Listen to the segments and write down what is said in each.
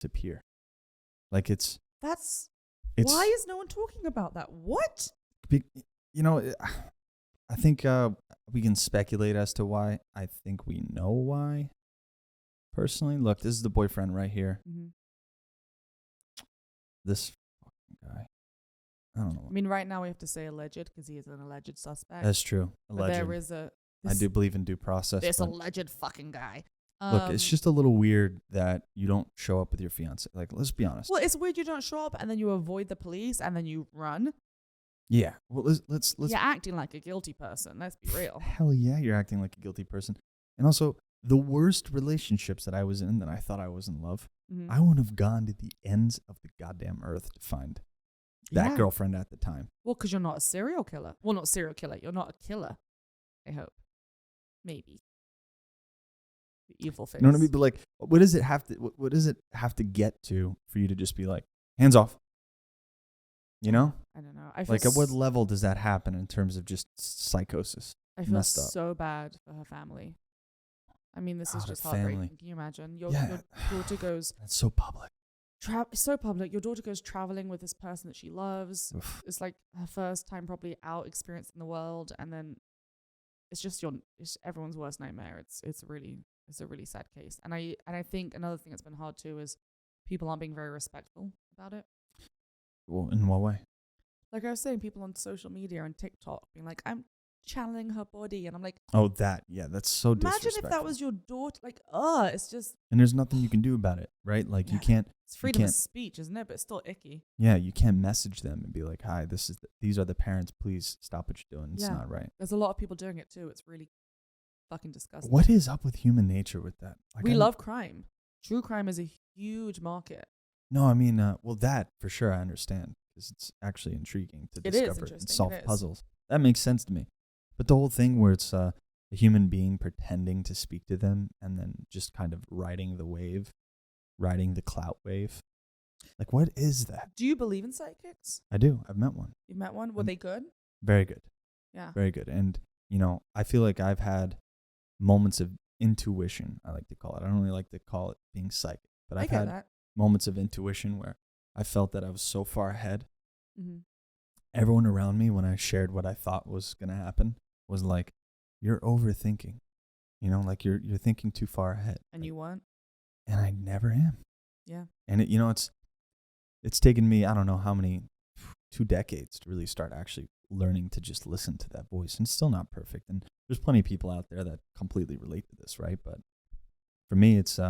disappear. Like it's why is no one talking about that? What? I think we can speculate as to why. I think we know why. Personally, look, this is the boyfriend right here. Mm-hmm. This fucking guy. I don't know. I mean, right now we have to say alleged because he is an alleged suspect. That's true. Alleged. But there is I do believe in due process. This alleged fucking guy. Look, it's just a little weird that you don't show up with your fiance. Like, let's be honest. Well, it's weird you don't show up and then you avoid the police and then you run. Yeah. Well, let's. You're acting like a guilty person. Let's be real. Hell yeah, you're acting like a guilty person. And also, the worst relationships that I was in that I thought I was in love, Mm-hmm. I would have gone to the ends of the goddamn earth to find that girlfriend at the time. Well, because you're not a serial killer. Well, not serial killer. You're not a killer. I hope. Maybe. The evil face. You know what I mean? But like, what does it have to get to for you to just be like, hands off? You know? I don't know. Like, at what level does that happen in terms of just psychosis? I feel so bad for her family. I mean, this is just heartbreaking. Can you imagine? Your daughter goes... That's so public. So public. Your daughter goes traveling with this person that she loves. Oof. It's like her first time probably out experiencing the world. And then it's just it's everyone's worst nightmare. It's a really sad case. And I think another thing that's been hard too is people aren't being very respectful about it. Well, in what way? Like I was saying, people on social media and TikTok being like, I'm channeling her body, and I'm like, that's so disrespectful. Imagine if that was your daughter. Like, it's just, and there's nothing you can do about it, right? Like, you can't. It's freedom of speech, isn't it? But it's still icky. Yeah, you can't message them and be like, hi, these are the parents, please stop what you're doing. It's not right. There's a lot of people doing it too. It's really fucking disgusting. What is up with human nature with that? Like, we love crime. True crime is a huge market. No, I mean, that for sure I understand, because it's actually intriguing to discover and solve puzzles. That makes sense to me. But the whole thing where it's a human being pretending to speak to them and then just kind of riding the clout wave. Like, what is that? Do you believe in psychics? I do. I've met one. You've met one? Were they good? Very good. Yeah. Very good. And, I feel like I've had moments of intuition, I like to call it. I don't really like to call it being psychic. But I've had moments of intuition where I felt that I was so far ahead. Mm-hmm. Everyone around me, when I shared what I thought was going to happen, was like, you're overthinking. Like you're thinking too far ahead. And you weren't? And I never am. Yeah. And it's taken me, I don't know how many, 2 decades to really start actually learning to just listen to that voice. And it's still not perfect. And there's plenty of people out there that completely relate to this, right? But for me, it's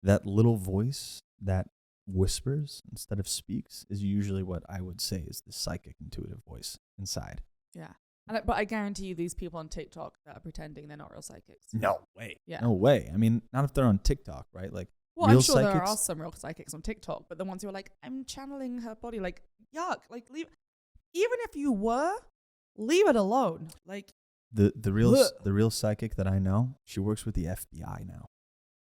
that little voice that whispers instead of speaks is usually what I would say is the psychic intuitive voice inside. Yeah. But I guarantee you these people on TikTok that are pretending they're not real psychics. No way. Yeah. No way. I mean, not if they're on TikTok, right? Like, well, real I'm sure psychics, there are some real psychics on TikTok, but the ones who are like, I'm channeling her body, like, yuck. Like, leave. Even if you were, leave it alone. Like, the real psychic that I know, she works with the FBI now.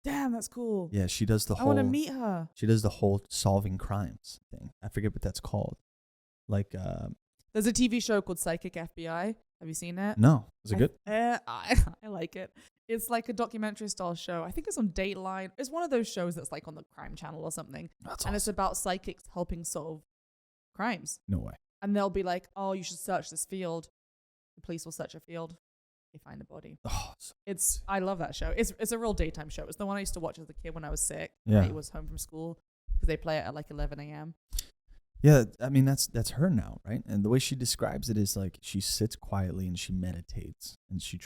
Damn, that's cool. Yeah, she does the whole... I want to meet her. She does the whole solving crimes thing. I forget what that's called. Like... There's a TV show called Psychic FBI. Have you seen it? No. Is it good? I like it. It's like a documentary style show. I think it's on Dateline. It's one of those shows that's like on the Crime Channel or something. That's and awesome. It's about psychics helping solve crimes. No way. And they'll be like, oh, you should search this field. The police will search a field. They find a body. Oh, I love that show. It's a real daytime show. It's the one I used to watch as a kid when I was sick. Yeah. I was home from school because they play it at like 11 a.m. Yeah, I mean, that's her now, right? And the way she describes it is like she sits quietly and she meditates and she